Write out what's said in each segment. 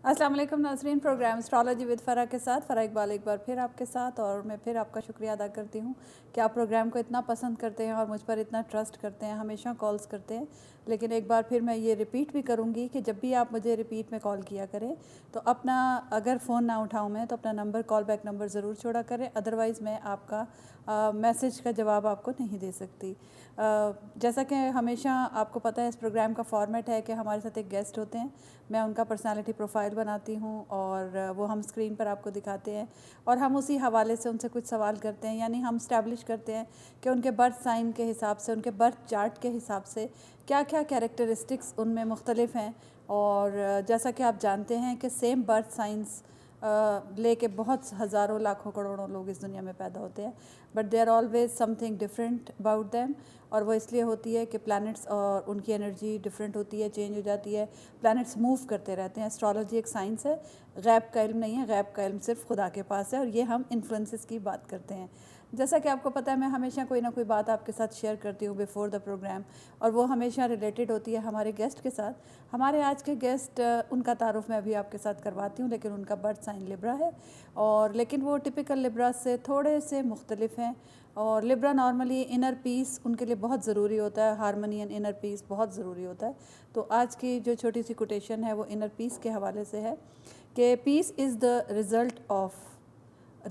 अस्सलाम वालेकुम नाज़रीन, प्रोग्राम एस्ट्रोलॉजी विद फ़रा के साथ फ़रा इकबाल एक बार फिर आपके साथ। और मैं फिर आपका शुक्रिया अदा करती हूँ कि आप प्रोग्राम को इतना पसंद करते हैं और मुझ पर इतना ट्रस्ट करते हैं, हमेशा कॉल्स करते हैं। लेकिन एक बार फिर मैं ये रिपीट भी करूँगी कि जब भी आप मुझे रिपीट में कॉल किया करें तो अपना, अगर फ़ोन ना उठाऊँ मैं तो अपना नंबर, कॉल बैक नंबर ज़रूर छोड़ा करें, अदरवाइज़ मैं आपका मैसेज का जवाब आपको नहीं दे सकती। जैसा कि हमेशा आपको पता है, इस प्रोग्राम का फॉर्मेट है कि हमारे साथ एक गेस्ट होते हैं, मैं उनका पर्सनालिटी प्रोफाइल बनाती हूँ और वो हम स्क्रीन पर आपको दिखाते हैं और हम उसी हवाले से उनसे कुछ सवाल करते हैं। यानी हम स्टैब्लिश करते हैं कि उनके बर्थ साइन के हिसाब से, उनके बर्थ चार्ट के हिसाब से क्या क्या कैरेक्टरिस्टिक्स उनमें मुख्तलिफ हैं। और जैसा कि आप जानते हैं कि सेम बर्थ साइंस लेके बहुत हज़ारों लाखों करोड़ों लोग इस दुनिया में पैदा होते हैं, but they are always something different about them. और वो इसलिए होती है कि प्लैनेट्स और उनकी एनर्जी डिफरेंट होती है, चेंज हो जाती है, प्लैनेट्स मूव करते रहते हैं। एस्ट्रोलॉजी एक साइंस है, गैब का इल्म नहीं है, गैब का इल्म सिर्फ खुदा के पास है। और ये हम इन्फ्लुएंसेस की बात करते हैं। जैसा कि आपको पता है, मैं हमेशा कोई ना कोई बात आपके साथ शेयर करती हूँ बिफोर द प्रोग्राम, और वो हमेशा रिलेटेड होती है हमारे गेस्ट के साथ। हमारे आज के गेस्ट, उनका तारुफ मैं अभी आपके साथ करवाती हूँ, लेकिन उनका बर्थ साइन लिब्रा है, और लेकिन वो टिपिकल लिब्रा से थोड़े से मुख्तलिफ हैं। और लिब्रा नॉर्मली इनर पीस उनके लिए बहुत ज़रूरी होता है, हारमोनी एंड इनर पीस बहुत ज़रूरी होता है। तो आज की जो छोटी सी कोटेशन है वो इनर पीस के हवाले से है कि peace is the result of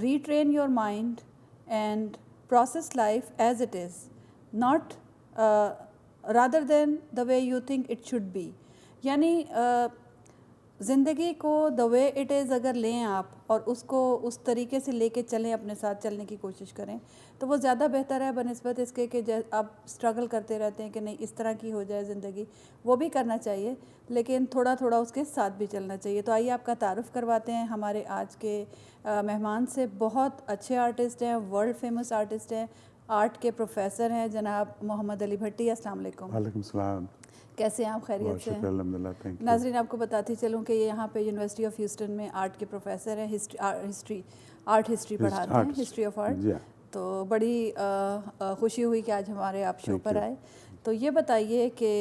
retrain your mind and process life as it is, not rather than the way you think it should be। यानी ज़िंदगी को द वे इट इज़ अगर लें आप और उसको उस तरीके से लेके चलें, अपने साथ चलने की कोशिश करें, तो वो ज़्यादा बेहतर है बनिस्बत इसके कि आप स्ट्रगल करते रहते हैं कि नहीं इस तरह की हो जाए ज़िंदगी। वो भी करना चाहिए, लेकिन थोड़ा थोड़ा उसके साथ भी चलना चाहिए। तो आइए आपका तारुफ़ करवाते हैं हमारे आज के मेहमान से। बहुत अच्छे आर्टिस्ट हैं, वर्ल्ड फेमस आर्टिस्ट हैं, आर्ट के प्रोफेसर हैं जनाब मोहम्मद अली भट्टी। अस्सलाम वालेकुम। वालेकुम सलाम। कैसे हैं आप? खैरियत से हैं? अल्हम्दुलिल्लाह, थैंक यू। नाज़रीन, आपको बताती चलूँ कि ये यहाँ पे यूनिवर्सिटी ऑफ ह्यूस्टन में आर्ट के प्रोफेसर हैं, आर्ट हिस्ट्री पढ़ाते हैं, हिस्ट्री ऑफ आर्ट। तो बड़ी खुशी हुई कि आज हमारे आप शो पर आए। तो ये बताइए कि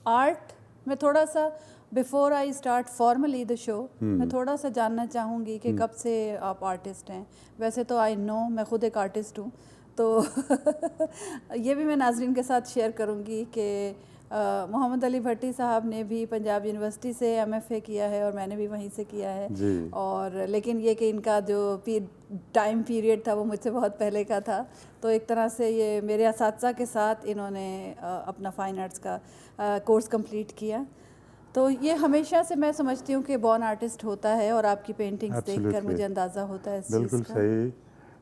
आर्ट में थोड़ा सा, before I start formally the show, मैं थोड़ा सा जानना चाहूँगी कि कब से आप आर्टिस्ट हैं। वैसे तो आई नो, मैं खुद एक आर्टिस्ट हूँ, तो ये भी मैं नाजरीन के साथ शेयर करूँगी कि मोहम्मद अली भट्टी साहब ने भी पंजाब यूनिवर्सिटी से MFA किया है और मैंने भी वहीं से किया है जी। और लेकिन ये कि इनका जो टाइम पीरियड था वो मुझसे बहुत पहले का था। तो एक तरह से ये मेरे असातिज़ा के साथ इन्होंने अपना फ़ाइन आर्ट्स का कोर्स कंप्लीट किया। तो ये हमेशा से मैं समझती हूँ कि बॉर्न आर्टिस्ट होता है, और आपकी पेंटिंग्स देखकर मुझे अंदाज़ा होता है इस चीज़ का। बिल्कुल सही।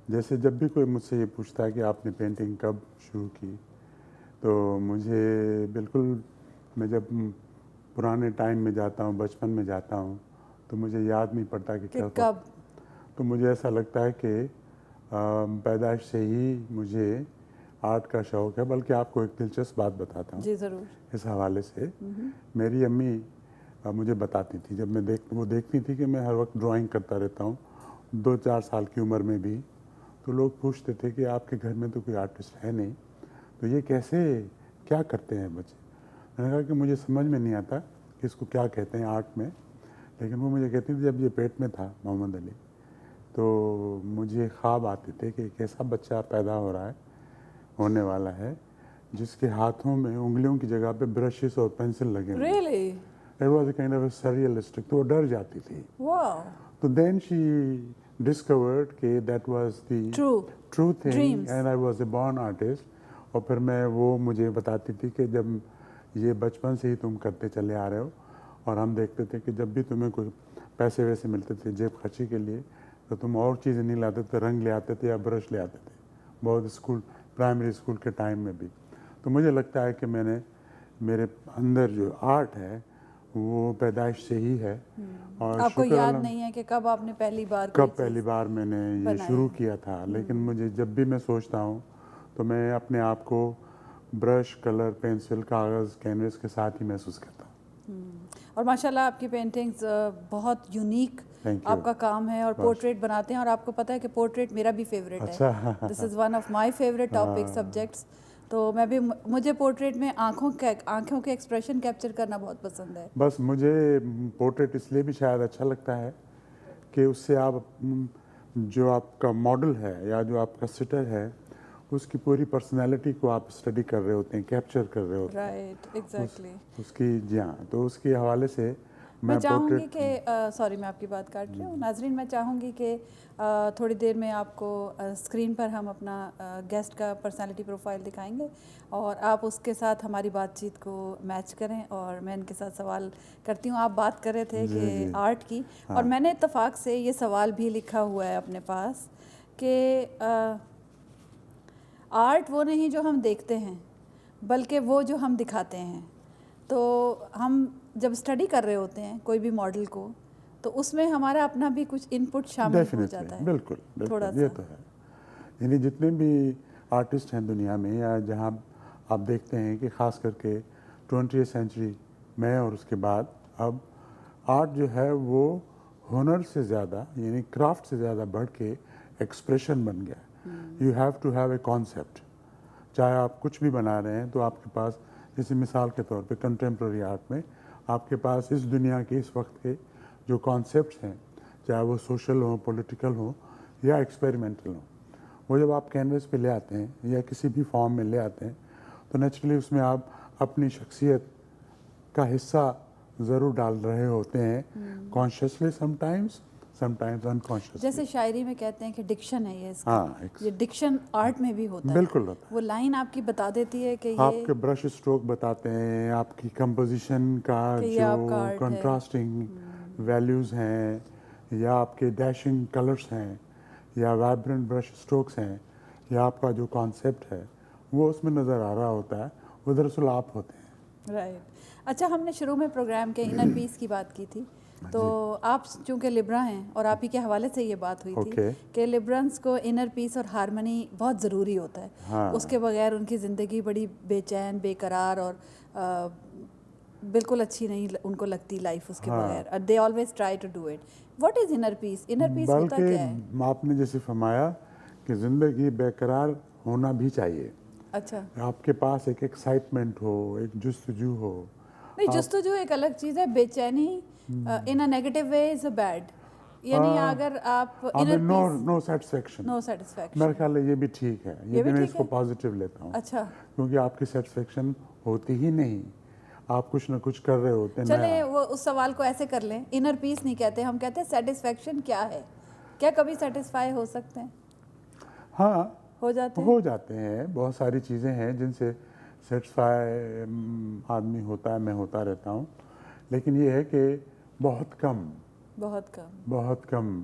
जैसे जब भी कोई मुझसे ये पूछता है कि आपने पेंटिंग कब शुरू की, तो मुझे बिल्कुल, मैं जब पुराने टाइम में जाता हूँ, बचपन में जाता हूँ, तो मुझे याद नहीं पड़ता कि कब। तो मुझे ऐसा लगता है कि पैदाइश से ही मुझे आर्ट का शौक़ है। बल्कि आपको एक दिलचस्प बात बताता हूँ जी ज़रूर। इस हवाले से। मेरी अम्मी मुझे बताती थी, जब मैं वो देखती थी कि मैं हर वक्त ड्राइंग करता रहता हूँ 2-4 साल की उम्र में भी, तो लोग पूछते थे कि आपके घर में तो कोई आर्टिस्ट है नहीं, तो ये कैसे, क्या करते हैं बच्चे। मैंने कहा कि मुझे समझ में नहीं आता कि इसको क्या कहते हैं आर्ट में। लेकिन वो मुझे कहती थी, जब ये पेट में था मोहम्मद अली, तो मुझे ख्वाब आते थे कि एक ऐसा बच्चा पैदा हो रहा है, होने वाला है, जिसके हाथों में उंगलियों की जगह पे ब्रशेस और पेंसिल लगे हुए। Really? It was a kind of a surrealistic, तो वो डर जाती थी। Wow. तो then she discovered कि that was the true thing Dreams. and I was a born artist। और फिर मैं, वो मुझे बताती थी कि जब ये बचपन से ही तुम करते चले आ रहे हो, और हम देखते थे कि जब भी तुम्हें कोई पैसे वैसे मिलते थे जेब खर्ची के लिए, तो तुम और चीज़ें नहीं लाते थे, रंग ले आते थे या ब्रश ले आते थे, बहुत स्कूल, प्राइमरी स्कूल के टाइम में भी। तो मुझे लगता है कि मैंने, मेरे अंदर जो आर्ट है वो पैदाइश से ही है। और आपको याद नहीं है कि कब आपने पहली बार मैंने ये शुरू किया था, लेकिन मुझे जब भी मैं सोचता हूँ तो मैं अपने आप को ब्रश, कलर, पेंसिल, कागज़, कैनवस के साथ ही महसूस करता हूँ। और माशाल्लाह आपकी पेंटिंग्स बहुत यूनिक आपका काम है, और पोर्ट्रेट बनाते हैं। और आपको पता है कि पोर्ट्रेट मेरा भी फेवरेट है। This is one of my favourite topic subjects. तो मैं भी मुझे पोर्ट्रेट में आँखों के एक्सप्रेशन कैप्चर करना बहुत पसंद है। बस मुझे पोर्ट्रेट इसलिए भी शायद अच्छा लगता है कि उससे आप जो आपका मॉडल है या जो आपका सिटर है उसकी पूरी पर्सनैलिटी को आप स्टडी कर रहे होते हैं, कैप्चर कर रहे होते हैं। Right, exactly. उसकी जी हाँ, तो उसके हवाले से मैं चाहूँगी पोर्ट्रेट कि सॉरी मैं आपकी बात काट रही हूँ नाजरीन, मैं चाहूँगी कि थोड़ी देर में आपको स्क्रीन पर हम अपना गेस्ट का पर्सनालिटी प्रोफाइल दिखाएंगे और आप उसके साथ हमारी बातचीत को मैच करें। और मैं इनके साथ सवाल करती हूँ। आप बात कर रहे थे जी, कि जी। आर्ट की, और मैंने इत्तेफाक से ये सवाल भी लिखा हुआ है अपने पास कि आर्ट वो नहीं जो हम देखते हैं बल्कि वो जो हम दिखाते हैं। तो हम जब स्टडी कर रहे होते हैं कोई भी मॉडल को, तो उसमें हमारा अपना भी कुछ इनपुट शामिल हो जाता डेफिनेटली, है। बिल्कुल थोड़ा बिल्कुल, ये सा तो है। यानी जितने भी आर्टिस्ट हैं दुनिया में या जहाँ आप देखते हैं कि ख़ास करके 20वीं सेंचुरी में और उसके बाद अब आर्ट जो है वो हुनर से ज़्यादा यानी क्राफ्ट से ज़्यादा बढ़ के एक्सप्रेशन बन गया। You have to have a concept. चाहे आप कुछ भी बना रहे हैं तो आपके पास, जैसे मिसाल के तौर पे कंटेम्प्रेरी आर्ट में आपके पास इस दुनिया के इस वक्त के जो कॉन्सेप्ट्स हैं, चाहे वो सोशल हो, पॉलिटिकल हो या एक्सपेरिमेंटल हो, वो जब आप कैनवस पे ले आते हैं या किसी भी फॉर्म में ले आते हैं तो नेचुरली उसमें आप अपनी शख्सियत का हिस्सा ज़रूर डाल रहे होते हैं, कॉन्शियसली समटाइम्स अनकॉन्शियसली। जैसे शायरी में कहते हैं कि डिक्शन है ये इसका। हाँ, ये डिक्शन आर्ट में भी होता बिल्कुल है। होता है। वो लाइन आपकी बता देती है कि आपके ब्रश स्ट्रोक बताते हैं, आपकी कंपोजिशन का ये जो आपका आर्ट है। कंट्रास्टिंग वैल्यूज़ हैं या आपके डैशिंग कलर्स हैं या वाइब्रेंट ब्रश स्ट्रोक्स हैं या आपका जो कॉन्सेप्ट है वो उसमें नज़र आ रहा होता है, वो दरअसल आप होते हैं। राइट। अच्छा, हमने शुरू में प्रोग्राम के इनर पीस की बात की थी, तो आप चूंकि लिब्रा हैं और आप ही के हवाले से ये बात हुई थी ओके। कि लिब्रंस को इनर पीस और हारमनी बहुत ज़रूरी होता है। हाँ। उसके बगैर उनकी ज़िंदगी बड़ी बेचैन, बेकरार और बिल्कुल अच्छी नहीं उनको लगती लाइफ उसके बगैर। They always try to do it. What is inner peace? Inner peace होता बल्कि क्या है? आपने जैसे फरमाया कि ज़िंदगी बेकरार होना भी चाहिए। अच्छा, आपके पास एक एक्साइटमेंट हो, एक जुस्तजू हो। नहीं, जस्तजू एक अलग चीज़ है। बेचैनी in a negative way is a bad, यानी अगर आप I inner mean no peace, no satisfaction. No मेरा सेटिस्फैक्शन। ख्याल है ये भी ठीक है, ये ये भी भी मैं ठीक इसको है। पॉजिटिव लेता हूँ। अच्छा, क्योंकि आपकी सेटिस्फेक्शन होती ही नहीं, आप कुछ ना कुछ कर रहे होते हैं चले नया। वो उस सवाल को ऐसे कर लें, इनर पीस नहीं कहते, हम कहते हैं सेटिस्फैक्शन क्या है? क्या कभी सेटिस्फाई हो सकते हैं? हाँ, हो जाते हैं? हो जाते हैं। बहुत सारी चीज़ें हैं जिनसे सेटिस्फाई आदमी होता है, मैं होता रहता हूँ। लेकिन ये है कि बहुत कम, बहुत कम। बहुत कम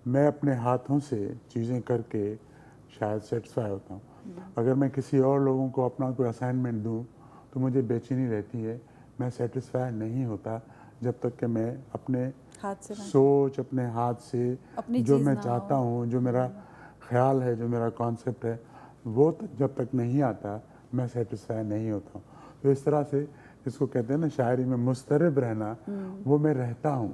मैं अपने हाथों से चीज़ें करके शायद सेटिस्फाई होता हूँ। अगर मैं किसी और लोगों को अपना कोई असाइनमेंट दूँ तो मुझे बेचैनी रहती है, मैं सेटिस्फाई नहीं होता जब तक कि मैं अपने हाथ से ना, सोच, अपने हाथ से अपनी जो चीज़ मैं ना चाहता हो। हूँ, जो मेरा ख्याल है, जो मेरा कॉन्सेप्ट है, वो जब तक नहीं आता मैं सेटिस्फाई नहीं होता हूँ। तो इस तरह से इसको कहते हैं ना शायरी में मुस्तरब रहना, वो मैं रहता हूँ।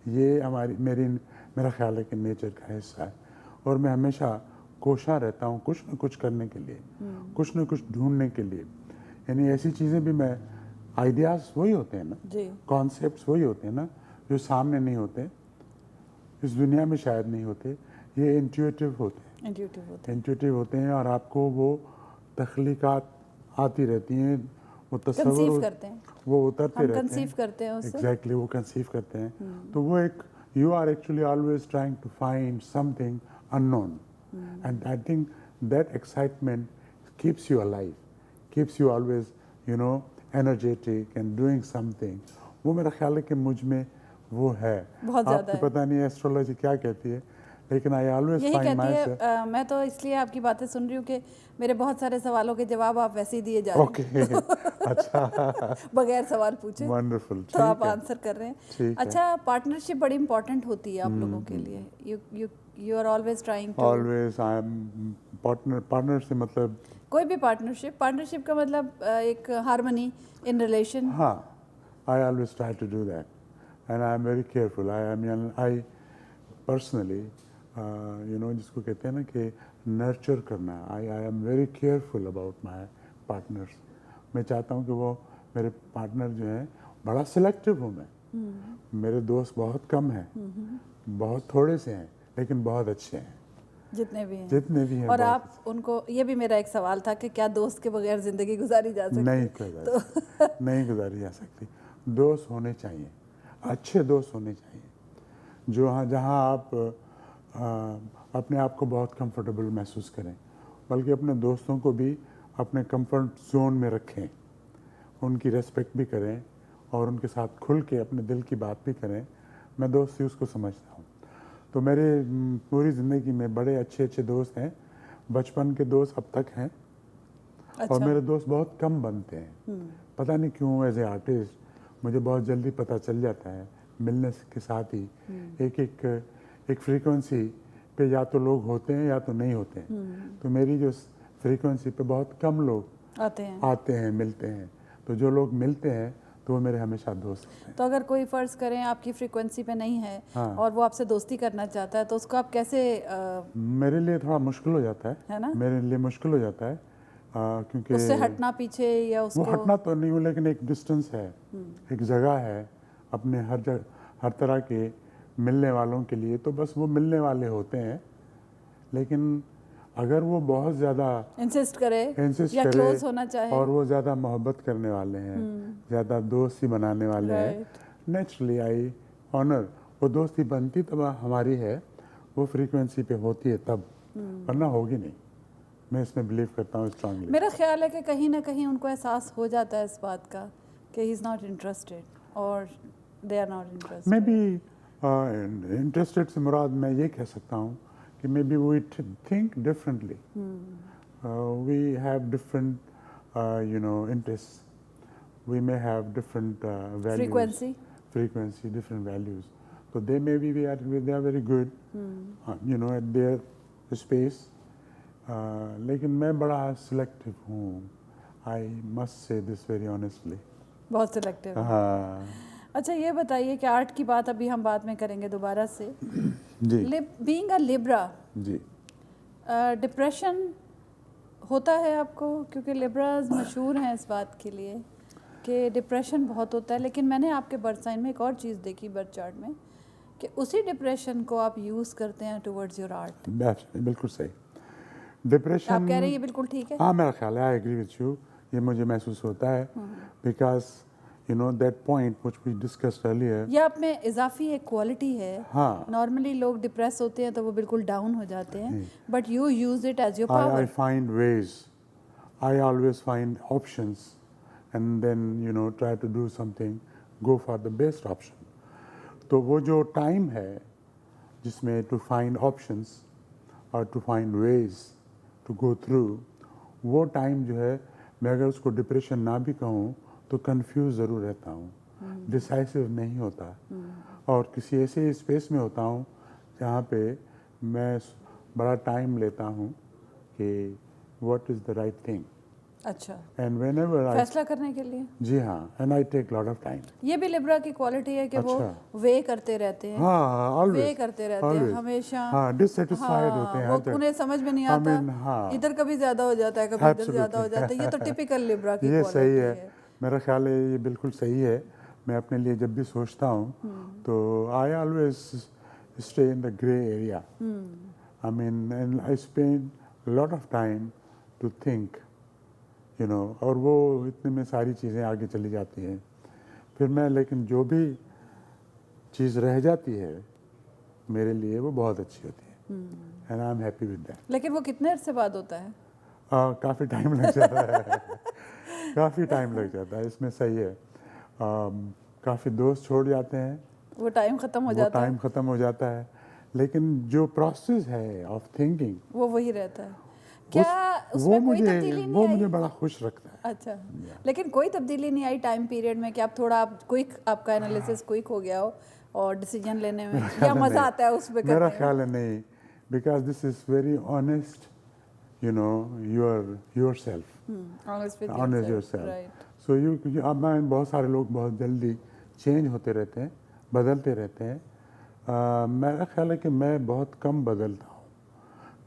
ये मेरा ख्याल है कि नेचर का हिस्सा है। और मैं हमेशा कोशा रहता हूँ कुछ न कुछ करने के लिए, कुछ न कुछ ढूंढने के लिए। यानी ऐसी चीज़ें भी मैं, आइडियाज़ वही होते हैं ना, जी, कॉन्सेप्ट्स वही होते हैं ना जो सामने नहीं होते, इस दुनिया में शायद नहीं होते, ये इंट्यूटिव होते हैं। इंट्यूटिव होते हैं। इंट्यूटिव होते हैं और आपको वो तख्लीकात आती रहती हैं, वो कंसीव तस्वुर करते हैं, वो उतरते हम रहते कंसीव हैं। करते हैं उससे। एग्जैक्टली, वो कंसीव करते हैं। तो वो एक, you are actually always trying to find something unknown, and I think that excitement keeps you alive, keeps you always energetic and doing something. वो मेरा ख्याल है कि मुझ में वो है। बहुत ज़्यादा आपकी है। पता नहीं एस्ट्रोलॉजी क्या कहती है, लेकिन आई ऑलवेज यही फाइंड कहती माई है। मैं तो इसलिए आपकी बातें सुन रही हूँ कि मेरे बहुत सारे सवालों के जवाब आप वैसे ही दिए जा रहे ओके हैं। अच्छा, बगैर सवाल पूछे वंडरफुल, तो आप ठीक है, आंसर कर रहे हैं। ठीक है। अच्छा, पार्टनरशिप बड़ी इंपॉर्टेंट होती है आप लोगों के लिए। You are always trying to, always I am partner से मतलब, कोई भी पार्टनरशिप का मतलब एक हार्मनी इन रिलेशन। हाँ, I always try to do that and I am very careful. I personally जिसको कहते हैं ना कि नर्चर करना, I am very careful about partners. मैं चाहता हूँ कि वो मेरे पार्टनर जो हैं, बड़ा सिलेक्टिव हूँ मैं। मेरे दोस्त बहुत कम हैं, बहुत थोड़े से हैं, लेकिन बहुत अच्छे हैं, जितने भी हैं। जितने भी हैं। और बहुत आप उनको, ये भी मेरा एक सवाल था कि क्या दोस्त के बगैर ज़िंदगी गुजारी जा सकती नहीं है? गुजारी नहीं गुजारी जा सकती। दोस्त होने चाहिए, अच्छे दोस्त होने चाहिए, जो जहाँ आप अपने आप को बहुत कंफर्टेबल महसूस करें, बल्कि अपने दोस्तों को भी अपने कंफर्ट जोन में रखें, उनकी रेस्पेक्ट भी करें और उनके साथ खुल के अपने दिल की बात भी करें। मैं दोस्ती उसको समझता हूँ। तो मेरे पूरी ज़िंदगी में बड़े अच्छे अच्छे दोस्त हैं, बचपन के दोस्त अब तक हैं। अच्छा। और मेरे दोस्त बहुत कम बनते हैं, पता नहीं क्यों। एज ए आर्टिस्ट मुझे बहुत जल्दी पता चल जाता है, मिलने के साथ ही एक फ्रीक्वेंसी पे या तो लोग होते हैं या तो नहीं होते हैं। तो मेरी जो फ्रीक्वेंसी पे बहुत कम लोग आते हैं मिलते हैं। तो जो लोग मिलते हैं तो वो मेरे हमेशा दोस्त हैं। तो अगर कोई फ़र्ज़ करें आपकी फ्रीक्वेंसी पे नहीं है, हाँ। और वो आपसे दोस्ती करना चाहता है, तो उसको आप कैसे मेरे लिए थोड़ा मुश्किल हो जाता है ना? मेरे लिए मुश्किल हो जाता है, क्योंकि उससे हटना पीछे या वो उसको हटना तो नहीं हूँ, लेकिन एक डिस्टेंस है, एक जगह है अपने हर तरह के मिलने वालों के लिए। तो बस वो मिलने वाले होते हैं, लेकिन अगर वो बहुत ज़्यादा इंसिस्ट करे या करे क्लोज होना चाहे, और वो ज़्यादा मोहब्बत करने वाले हैं, ज़्यादा दोस्ती बनाने वाले हैं, राइट। Naturally I honour. वो दोस्ती बनती तब हमारी है, वो फ्रीक्वेंसी पे होती है तब, वरना होगी नहीं। मैं इसमें बिलीव करता हूँ स्ट्रांगली। मेरा ख्याल है कि कहीं ना कहीं उनको एहसास हो जाता है इस बात का कि ही इज़ नॉट इंटरेस्टेड और दे आर नॉट इंटरेस्टेड। मैं भी इंटरेस्टेड से मुराद मैं ये कह सकता हूँ कि maybe we think differently, we have different interests, we may have different values, frequency, different values. So they are very good, at their space. लेकिन मैं बड़ा सिलेक्टिव हूँ, I must say this very honestly. बहुत selective. हाँ अच्छा, ये बताइए कि आर्ट की बात अभी हम बाद में करेंगे दोबारा से। जी बीइंग अ लिब्रा, जी, डिप्रेशन होता है आपको? क्योंकि लिब्राज मशहूर हैं इस बात के लिए कि डिप्रेशन बहुत होता है, लेकिन मैंने आपके बर्थ साइन में एक और चीज़ देखी बर्थ चार्ट में, कि उसी डिप्रेशन को आप यूज़ करते हैं टुवर्ड्स योर आर्ट। बिल्कुल सही। डिप्रेशन आप कह रहे हैं ये बिल्कुल ठीक है? हाँ, मेरा ख्याल है, आई एग्री विथ यू। ये मुझे महसूस होता है, because that point which we discussed earlier, या आप में इजाफी एक क्वालिटी है। हाँ, नॉर्मली लोग डिप्रेस होते हैं तो वो बिल्कुल डाउन हो जाते हैं, but you use it as your power. I find ways, I always find options, and then try to do something, go for the best option. तो वो जो टाइम है जिसमें to find options और to find ways to go through, वो time जो है, मैं अगर उसको डिप्रेशन ना भी कहूँ तो कंफ्यूज ज़रूर रहता हूँ, डिसाइसिव नहीं होता, और किसी ऐसे स्पेस में होता हूँ जहाँ पे मैं बड़ा टाइम लेता हूँ कि what is the right thing, अच्छा, एंड व्हेनेवर आई, फैसला करने के लिए। जी हाँ, and I take lot of time. ये भी लिब्रा की क्वालिटी है कि अच्छा। वो वे करते रहते हैं। हाँ, ऑलवेज वे करते रहते हैं हमेशा। हाँ, डिससेटिस्फाइड होते हैं, वो उन्हें समझ में नहीं I आता, mean, हाँ, इधर कभी ज्यादा हो जाता है, कभी इधर ज्यादा हो जाता है। ये तो टिपिकल लिब्रा की ये क्वालिटी सही है, है। मेरा ख्याल है ये बिल्कुल सही है। मैं अपने लिए जब भी सोचता हूँ तो I always stay in the grey area, I mean, and I spend lot of time to think, और वो इतने में सारी चीज़ें आगे चली जाती हैं। फिर मैं, लेकिन जो भी चीज़ रह जाती है मेरे लिए वो बहुत अच्छी होती है, and I am happy with that. लेकिन वो कितने अरसे बाद होता है? काफ़ी टाइम लग जाता है काफ़ी टाइम लग जाता है, इसमें सही है। काफ़ी दोस्त छोड़ जाते हैं, वो टाइम ख़त्म हो वो जाता टाइम है, ख़त्म हो जाता है, लेकिन जो प्रोसेस है ऑफ थिंकिंग वो वही रहता है। क्या उसमें कोई तब्दीली नहीं वो आई? मुझे बड़ा खुश रखता है। अच्छा, लेकिन कोई तब्दीली नहीं आई टाइम पीरियड में कि आप थोड़ा क्विक, आपका एनालिसिस क्विक हो गया हो और डिसीजन लेने में, या मज़ा आता है उसमें करने में? मेरा ख्याल है नहीं, because this is very honest, yourself, honest yourself. So अब मैं, बहुत सारे लोग बहुत जल्दी चेंज होते रहते हैं, बदलते रहते हैं। मेरा ख्याल है कि मैं बहुत कम बदलता हूँ,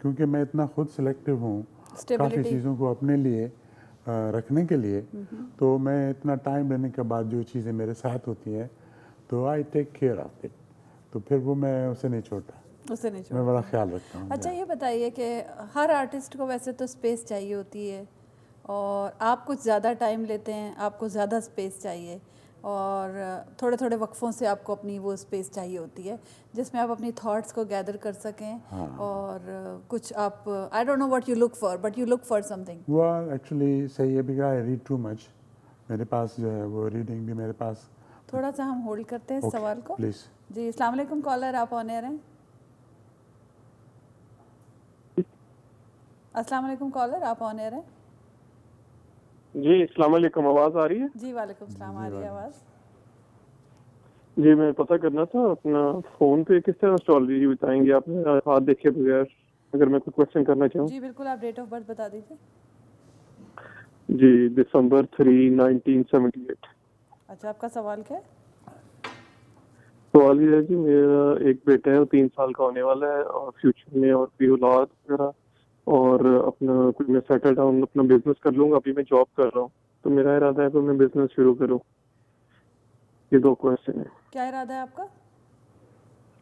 क्योंकि मैं इतना खुद सिलेक्टिव हूँ काफ़ी चीज़ों को अपने लिए रखने के लिए, तो मैं इतना टाइम लेने के बाद जो चीज़ें मेरे साथ होती हैं तो I take care of it, तो फिर वो मैं उसे नहीं छोड़ता, उसे नहीं मैं छोड़। बड़ा ख्याल रखता हूँ। अच्छा ये बताइए कि हर आर्टिस्ट को वैसे तो स्पेस चाहिए होती है और आप कुछ ज़्यादा टाइम लेते हैं, आपको ज़्यादा स्पेस चाहिए और थोड़े थोड़े वक्फों से आपको अपनी वो स्पेस चाहिए होती है जिसमें आप अपनी थॉट्स को गैदर कर सकें। हाँ। और कुछ आप I don't know what you look for but you look for something. वो एक्चुअली सही है, because I read too much, मेरे पास जो है वो रीडिंग भी मेरे पास। थोड़ा सा हम होल्ड करते हैं इस सवाल को। प्लीज़। जी अस्सलाम वालेकुम कॉलर, आप ऑन एयर हैं। अस्सलाम वालेकुम कॉलर, आप ऑन एयर हैं। जी अस्सलाम वालेकुम, आवाज़ आ रही है? जी वालेकुम सलाम, आ रही है आवाज़। जी मैं पता करना था अपना फ़ोन पे किस तरह एस्ट्रोलॉजी बताएंगे आप मेरा हाथ देखे बगैर, अगर मैं कोई क्वेश्चन करना चाहूँ। जी बिल्कुल, आप डेट ऑफ बर्थ बता दीजिए। जी दिसंबर 3, 1978। अच्छा आपका सवाल क्या है? सवाल ये है कि मेरा एक बेटा है, वो 3 साल का होने वाला है और फ्यूचर में और भी औलाद वगैरह, और अपना कोई मैं सेटल डाउन अपना बिजनेस कर लूँगा। अभी मैं जॉब कर रहा हूँ, तो मेरा इरादा है कि मैं बिजनेस शुरू करूँ। ये 2 क्वेश्चन है। क्या इरादा है आपका?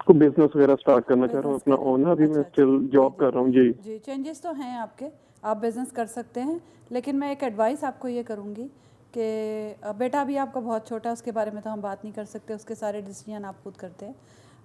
को बिजनेस वगैरह स्टार्ट करना चाह रहा हूँ अपना ओन। अभी मैं स्टिल जॉब कर रहा हूँ। जी जी चेंजेस तो हैं आपके, आप बिज़नेस कर सकते हैं, लेकिन मैं एक एडवाइस आपको ये करूँगी कि बेटा अभी आपका बहुत छोटा है, उसके बारे में तो हम बात नहीं कर सकते, उसके सारे डिसीजन आप खुद करते हैं।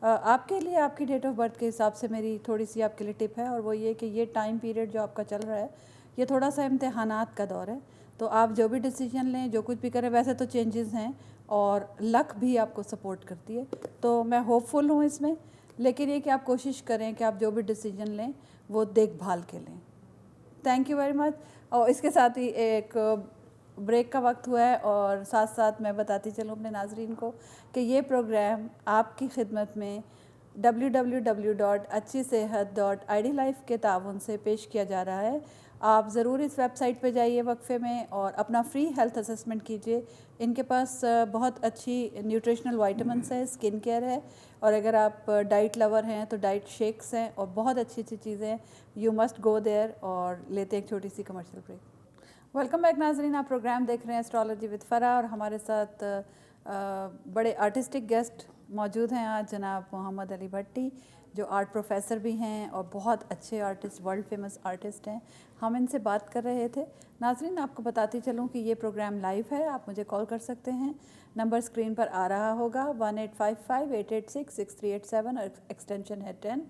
आपके लिए आपकी डेट ऑफ बर्थ के हिसाब से मेरी थोड़ी सी आपके लिए टिप है, और वो ये कि ये टाइम पीरियड जो आपका चल रहा है ये थोड़ा सा इम्तहानात का दौर है। तो आप जो भी डिसीजन लें, जो कुछ भी करें, वैसे तो चेंजेस हैं और लक भी आपको सपोर्ट करती है, तो मैं होपफुल हूँ इसमें। लेकिन ये कि आप कोशिश करें कि आप जो भी डिसीजन लें वो देखभाल के लें। Thank you very much. और इसके साथ ही एक ब्रेक का वक्त हुआ है, और साथ साथ मैं बताती चलूँ अपने नाजरीन को कि ये प्रोग्राम आपकी खिदमत में www.acchisehat.idlife के ताउन से पेश किया जा रहा है। आप ज़रूर इस वेबसाइट पे जाइए वक्फे में और अपना फ्री हेल्थ असेसमेंट कीजिए। इनके पास बहुत अच्छी न्यूट्रिशनल वाइटामिन्स है, स्किन केयर है, और अगर आप डाइट लवर हैं तो डाइट शेक्स हैं और बहुत अच्छी अच्छी चीज़ें हैं। You must go there. और लेते हैं एक छोटी सी कमर्शियल ब्रेक। वेलकम बैक नाजरीन, आप प्रोग्राम देख रहे हैं एस्ट्रोलॉजी विद फ़रा, और हमारे साथ बड़े आर्टिस्टिक गेस्ट मौजूद हैं आज, जनाब मोहम्मद अली भट्टी, जो आर्ट प्रोफेसर भी हैं और बहुत अच्छे आर्टिस्ट, वर्ल्ड फेमस आर्टिस्ट हैं। हम इनसे बात कर रहे थे। नाजरीन आपको बताती चलूँ कि ये प्रोग्राम लाइव है, आप मुझे कॉल कर सकते हैं, नंबर स्क्रीन पर आ रहा होगा 1855-886-6387 और एक्सटेंशन है 10।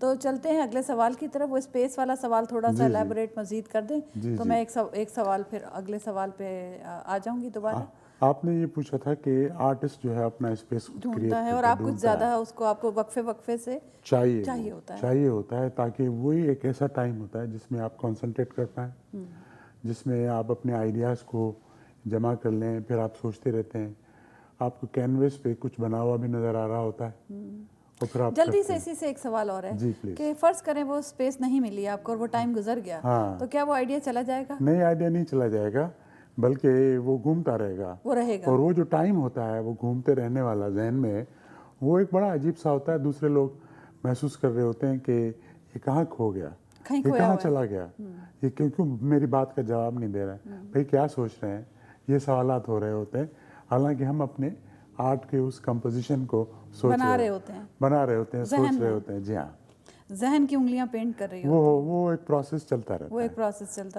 तो चलते हैं अगले सवाल की तरफ। वो स्पेस वाला सवाल थोड़ा सा एलैबोरेट मज़ीद कर दें तो मैं एक सवाल फिर अगले सवाल पे आ जाऊँगी दोबारा। आपने ये पूछा था कि आर्टिस्ट जो है अपना स्पेस ढूंढता है और आप कुछ ज़्यादा उसको आपको वक्फे से चाहिए होता है ताकि वही एक ऐसा टाइम होता है जिसमें आप कंसंट्रेट कर पाएँ, जिसमें आप अपने आइडियाज़ को जमा कर लें, फिर आप सोचते रहते हैं, आपको कैनवस पे कुछ बना हुआ भी नज़र आ रहा होता है। और फिर आप जल्दी से इसी से एक सवाल और है कि फ़र्ज़ करें वो स्पेस नहीं मिली आपको और वो टाइम गुजर गया, तो क्या वो आइडिया चला जाएगा? नहीं, आइडिया नहीं चला जाएगा, बल्कि वो घूमता रहेगा, वो रहेगा। और वो जो टाइम होता है वो घूमते रहने वाला जहन में, वो एक बड़ा अजीब सा होता है। दूसरे लोग महसूस कर रहे होते हैं कि ये कहाँ खो गया, ये कहाँ चला गया, ये क्यों मेरी बात का जवाब नहीं दे रहा है, भाई क्या सोच रहे हैं, ये सवालात हो रहे होते हैं। हालांकि हम अपने आर्ट के उस कंपोजिशन को बना रहे होते हैं, सोच रहे होते हैं। जी हाँ, जहन की उंगलियां पेंट कर रही होती हैं। वो एक प्रोसेस चलता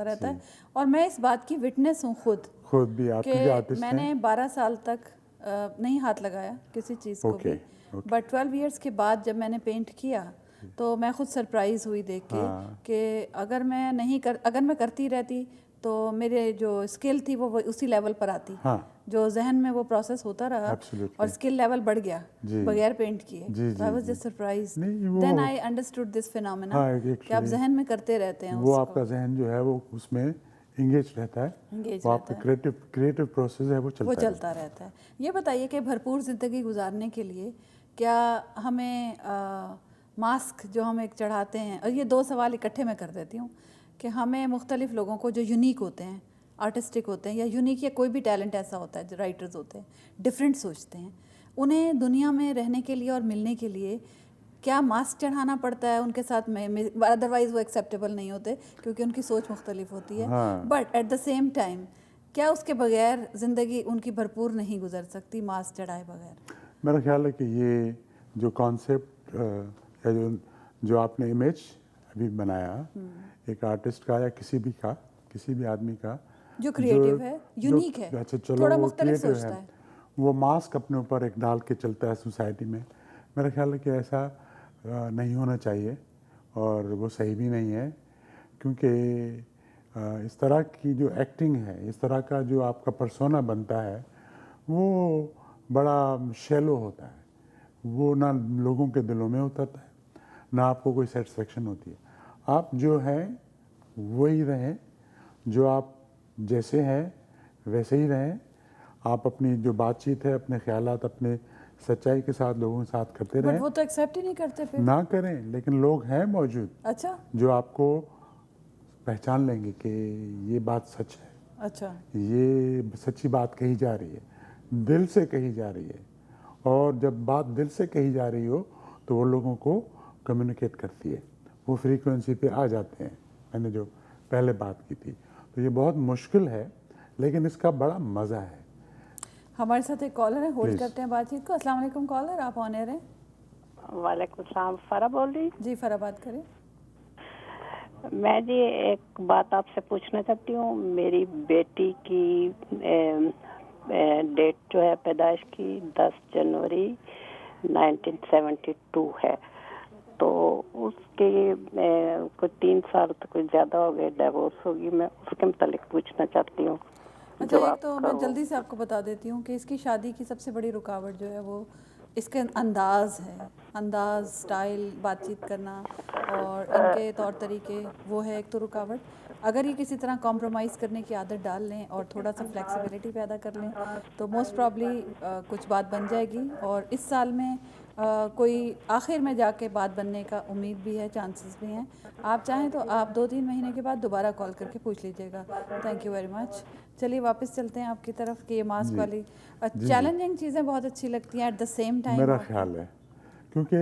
रहता है। और मैं इस बात की विटनेस हूँ खुद भी। आप आर्टिस्ट हैं? मैंने 12 साल तक नहीं हाथ लगाया किसी चीज़ को भी, बट 12 इयर्स के बाद जब मैंने पेंट किया तो मैं खुद सरप्राइज हुई देख के कि अगर मैं करती रहती तो मेरे जो स्किल थी वो उसी लेवल पर आती। जो जहन में वो प्रोसेस होता रहा और स्किल लेवल बढ़ गया बगैर पेंट किए। I was just surprised, then I understood this phenomena कि आप जहन में करते रहते हैं। वो आपका जहन जो है वो उसमें इंगेज रहता है, वो आपका क्रिएटिव प्रोसेस है वो चलता रहता है। ये बताइए कि भरपूर ज़िंदगी गुजारने के लिए क्या हमें मास्क जो हम एक चढ़ाते हैं, और ये 2 सवाल इकट्ठे मैं कर देती हूँ कि हमें मुख्तलिफ लोगों को जो यूनिक होते हैं, आर्टिस्टिक होते हैं, या यूनिक या कोई भी टैलेंट ऐसा होता है, जो राइटर्स होते हैं डिफरेंट सोचते हैं, उन्हें दुनिया में रहने के लिए और मिलने के लिए क्या मास्क चढ़ाना पड़ता है उनके साथ में, अदरवाइज वो एक्सेप्टेबल नहीं होते क्योंकि उनकी सोच मुख्तलिफ होती है। हाँ। But at the same time क्या उसके बगैर ज़िंदगी उनकी भरपूर नहीं गुजर सकती मास्क चढ़ाए बगैर? मेरा ख्याल है कि ये जो कॉन्सेप्ट या जो आपने इमेज अभी बनाया एक आर्टिस्ट का या किसी भी आदमी का जो क्रिएटिव है, यूनिक है, अच्छा चलो थोड़ा वो मुख्तलिफ क्रिएटिव सोचता है, है। वो मास्क अपने ऊपर एक डाल के चलता है सोसाइटी में। मेरा ख्याल है कि ऐसा नहीं होना चाहिए और वो सही भी नहीं है, क्योंकि इस तरह की जो एक्टिंग है, इस तरह का जो आपका पर्सोना बनता है वो बड़ा शैलो होता है, वो ना लोगों के दिलों में उतरता है, ना आपको कोई सेटिस्फेक्शन होती है। आप जो हैं वही रहें, जो आप जैसे हैं वैसे ही रहें। आप अपनी जो बातचीत है, अपने ख्यालात, अपने सच्चाई के साथ लोगों के साथ करते बट रहें। वो तो एक्सेप्ट ही नहीं करते फिर। ना करें, लेकिन लोग हैं मौजूद अच्छा जो आपको पहचान लेंगे कि ये बात सच है, अच्छा। ये सच्ची बात कही जा रही है, दिल से कही जा रही है। और जब बात दिल से कही जा रही हो तो वो लोगों को कम्युनिकेट करती है, वो फ्रीक्वेंसी पे आ जाते हैं। मैंने जो पहले बात की थी, तो ये बहुत मुश्किल है लेकिन इसका बड़ा मज़ा है। हमारे साथ एक कॉलर है, होल्ड Please. करते हैं बातचीत को। अस्सलाम वालेकुम कॉलर, आप ऑन एयर हैं। वालेकुम सलाम, फरा बोल रही। जी फरा, बात करें। मैं जी एक बात आपसे पूछना चाहती हूँ। मेरी बेटी की डेट जो है पैदाइश की 10 जनवरी 1972 है, तो उसके कुछ 3 साल तो कुछ ज़्यादा हो गए डिवोर्स होगी। मैं उसके मुतालिक पूछना चाहती हूँ। अच्छा, एक तो मैं जल्दी से आपको बता देती हूँ कि इसकी शादी की सबसे बड़ी रुकावट जो है वो इसके अंदाज़ है, अंदाज़, स्टाइल, बातचीत करना और इनके तौर तरीके, वो है एक तो रुकावट। अगर ये किसी तरह कॉम्प्रोमाइज़ करने की आदत डाल लें और थोड़ा सा फ्लेक्सिबिलिटी पैदा कर लें तो मोस्ट प्रॉब्ली कुछ बात बन जाएगी। और इस साल में कोई आखिर में जाके बात बनने का उम्मीद भी है, चांसेस भी हैं। आप चाहें तो आप 2-3 महीने के बाद दोबारा कॉल करके पूछ लीजिएगा। Thank you very much. चलिए वापस चलते हैं आपकी तरफ कि ये मास्क जी। वाली जी। चैलेंजिंग चीज़ें बहुत अच्छी लगती हैं एट द सेम टाइम। मेरा ख्याल है क्योंकि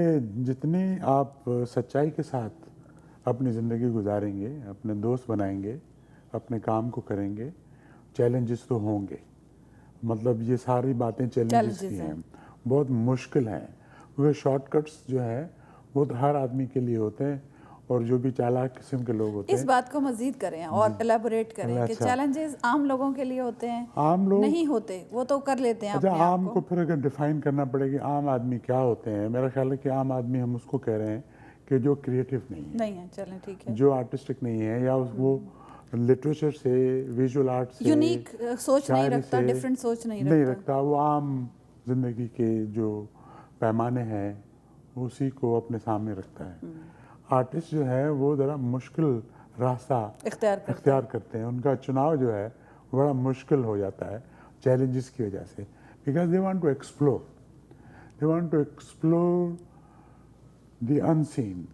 जितनी आप सच्चाई के साथ अपनी ज़िंदगी गुजारेंगे, अपने दोस्त बनाएंगे, अपने काम को करेंगे, चैलेंजेस तो होंगे। मतलब ये सारी बातें चैलेंजेस की हैं, बहुत मुश्किल हैं, क्योंकि शॉर्टकट्स जो है वो तो हर आदमी के लिए होते हैं और जो भी चालाक किस्म के लोग होते इस हैं। बात को मजीद करें और एलेबोरेट करें कि अच्छा। चैलेंजेस आम लोगों के लिए होते हैं, आम लोग नहीं होते, वो तो कर लेते हैं अच्छा, अपने आम आप को फिर अगर डिफाइन करना पड़ेगा आम आदमी क्या होते हैं, मेरा ख्याल है कि आम आदमी हम उसको कह रहे हैं कि जो क्रिएटिव नहीं है, नहीं है। चलें ठीक है। जो आर्टिस्टिक नहीं है, या वो लिटरेचर से, विजुअल आर्ट से, यूनिक सोच नहीं शायरी रखता, से डिफरेंट सोच नहीं नहीं रखता। रखता, वो आम जिंदगी के जो पैमाने हैं उसी को अपने सामने रखता है। आर्टिस्ट जो है वो ज़रा मुश्किल रास्ता इख्तियार करते हैं, उनका चुनाव जो है बड़ा मुश्किल हो जाता है चैलेंजेस की वजह से, because they want to explore the unseen,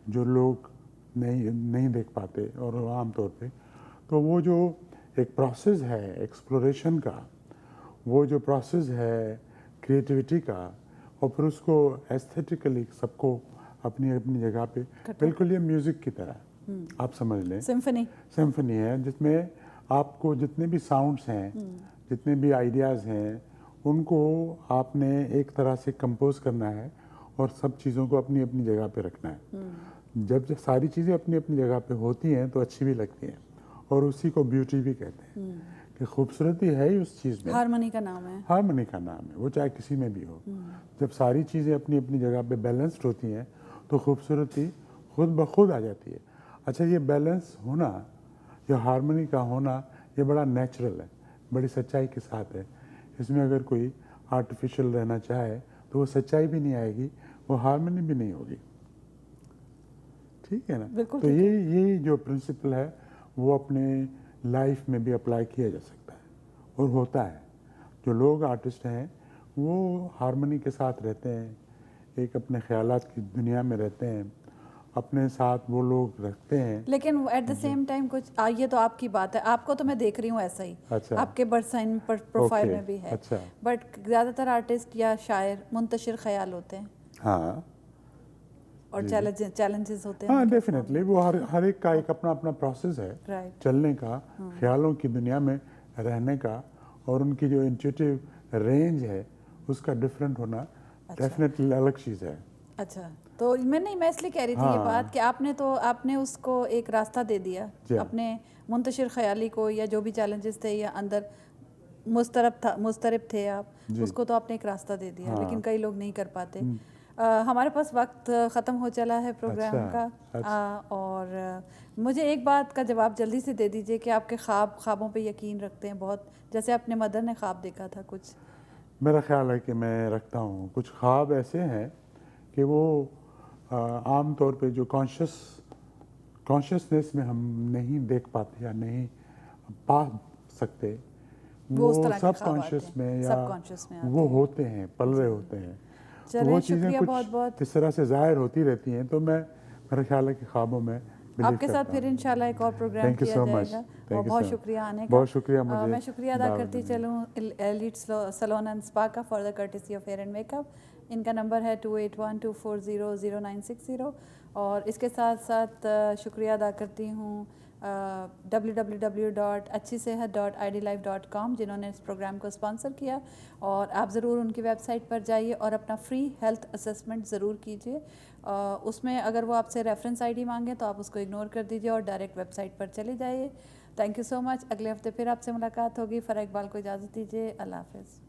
जो लोग नहीं देख पाते और आम तौर पे। तो वो जो एक प्रोसेस है एक्सप्लोरेशन का, वो जो प्रोसेस है क्रिएटिविटी का, और फिर उसको एस्थेटिकली सबको अपनी अपनी जगह पे, बिल्कुल ये म्यूज़िक की तरह आप समझ लें, सिम्फनी है जिसमें आपको जितने भी साउंड्स हैं, जितने भी आइडियाज़ हैं, उनको आपने एक तरह से कंपोज करना है और सब चीज़ों को अपनी अपनी जगह पे रखना है। जब सारी चीज़ें अपनी अपनी जगह पे होती हैं तो अच्छी भी लगती हैं, और उसी को ब्यूटी भी कहते हैं कि खूबसूरती है ही उस चीज़ में। हार्मनी का नाम है। हार्मनी का नाम है, वो चाहे किसी में भी हो। जब सारी चीज़ें अपनी अपनी जगह पे बैलेंस्ड होती हैं तो खूबसूरती खुद ब खुद आ जाती है। अच्छा, ये बैलेंस होना, ये हार्मनी का होना, ये बड़ा नेचुरल है, बड़ी सच्चाई के साथ है। इसमें अगर कोई आर्टिफिशियल रहना चाहे तो वो सच्चाई भी नहीं आएगी, वो हार्मनी भी नहीं होगी। ठीक है ना? तो ये जो प्रिंसिपल है वो अपने लाइफ में भी अप्लाई किया जा सकता है और होता है। जो लोग आर्टिस्ट हैं वो हार्मनी के साथ रहते हैं, एक अपने ख्यालात की दुनिया में रहते हैं, अपने साथ वो लोग रखते हैं। लेकिन एट द सेम टाइम कुछ ये तो आपकी बात है, आपको तो मैं देख रही हूँ ऐसा ही। अच्छा। आपके बर्थ साइन पर प्रोफाइल में भी है। अच्छा। बट ज़्यादातर आर्टिस्ट या शायर मुंतशिर ख्याल होते हैं। हाँ, और चैलेंजेस होते हाँ हैं डेफिनेटली, वो हर एक का एक अपना अपना प्रोसेस है राइट चलने का, ख्यालों की दुनिया में रहने का, और उनकी जो इंट्यूटिव रेंज है उसका डिफरेंट होना डेफिनेटली अलग चीज़ है। अच्छा, तो मैं इसलिए कह रही थी ये हाँ। बात कि आपने उसको एक रास्ता दे दिया जी। अपने मुंतशिर ख्याली को, या जो भी चैलेंजेस थे या अंदर मुस्तरब थे आप, जी। उसको तो आपने एक रास्ता दे दिया। हाँ। लेकिन कई लोग नहीं कर पाते। हमारे पास वक्त ख़त्म हो चला है प्रोग्राम अच्छा, का। और मुझे एक बात का जवाब जल्दी से दे दीजिए कि आपके ख्वाबों पे यकीन रखते हैं बहुत, जैसे अपने मदर ने ख्वाब देखा था कुछ। मेरा ख्याल है कि मैं रखता हूँ कुछ ख्वाब ऐसे हैं कि वो आम तौर पे जो कॉन्शियसनेस में हम नहीं देख पाते या नहीं पा सकते, वो उस वो तरह के सब ख्वाब आते कॉन्शियस हैं, में या सबकॉन्शियस में आते वो हैं। होते हैं, पल रहे होते हैं। तो चलें, वो चीज़ें शुक्रिया कुछ बहुत बहुत। इस तरह से ज़ाहिर होती रहती हैं, तो मेरा ख्याल है कि ख्वाबों में बिलीव आपके साथ करता फिर हूँ। इंशाल्लाह एक और प्रोग्राम थैंक यू किया सो मच, जाएगा। और थैंक यू बहुत सर, शुक्रिया आने का। बहुत शुक्रिया मुझे मैं शुक्रिया अदा दावत करती देने का। चलूँ एलिट सलोन एंड स्पा का for the courtesy of hair and makeup. इनका नंबर है 2812400960। और इसके साथ साथ शुक्रिया अदा करती हूँ www.acchisehat.idlife.com जिन्होंने इस प्रोग्राम को स्पॉन्सर किया। और आप ज़रूर उनकी वेबसाइट पर जाइए और अपना फ्री हेल्थ असेसमेंट ज़रूर कीजिए। उसमें अगर वो आपसे रेफरेंस आईडी मांगे तो आप उसको इग्नोर कर दीजिए और डायरेक्ट वेबसाइट पर चले जाइए। Thank you so much. अगले हफ्ते फिर आपसे मुलाकात होगी। फ़रा इकबाल को इजाज़त दीजिए। अल्लाह हाफ़िज़।